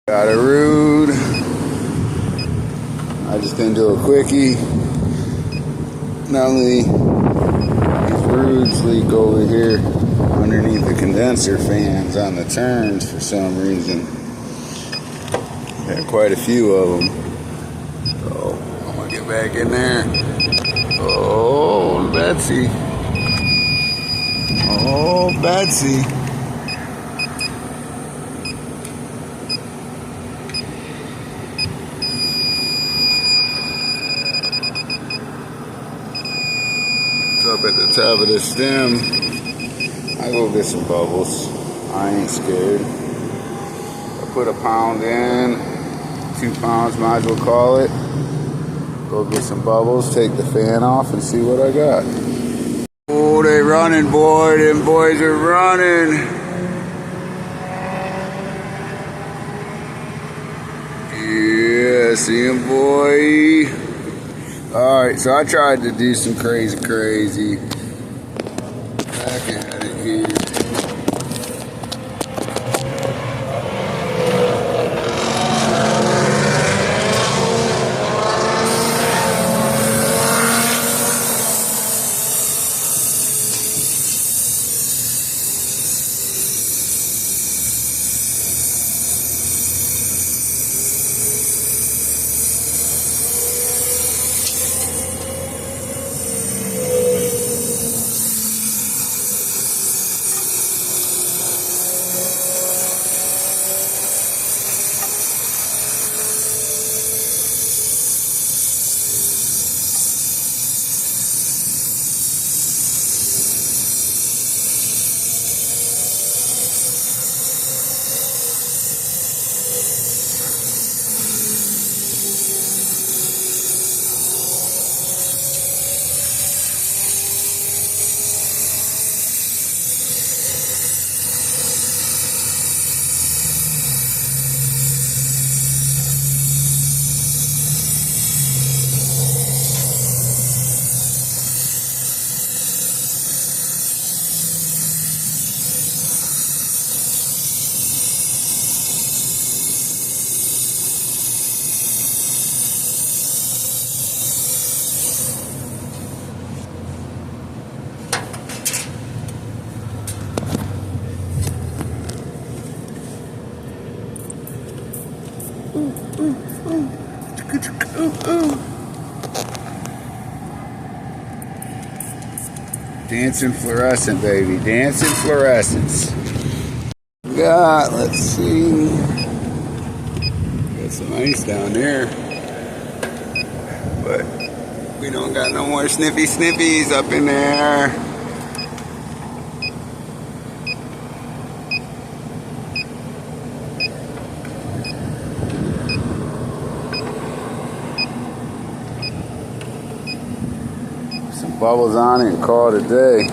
Got a ruud. I just didn't do a quickie. Normally these ruuds leak over here underneath the condenser fans on the turns for some reason. Got quite a few of them. So I'm gonna get back in there. Oh, Betsy. Oh, Betsy. Up at the top of the stem. I go get some bubbles. I ain't scared. I put a pound in, 2 pounds, might as well call it. Go get some bubbles, take the fan off, and see what I got. Oh, they running, boy. Them boys are running. Yeah, see them, boy. Alright, so I tried to do some crazy. Back at it here. Dancing fluorescent, baby. Dancing fluorescence. Got, let's see. Got some ice down there. But we don't got no more sniffies up in there. Bubbles on it and call it a day.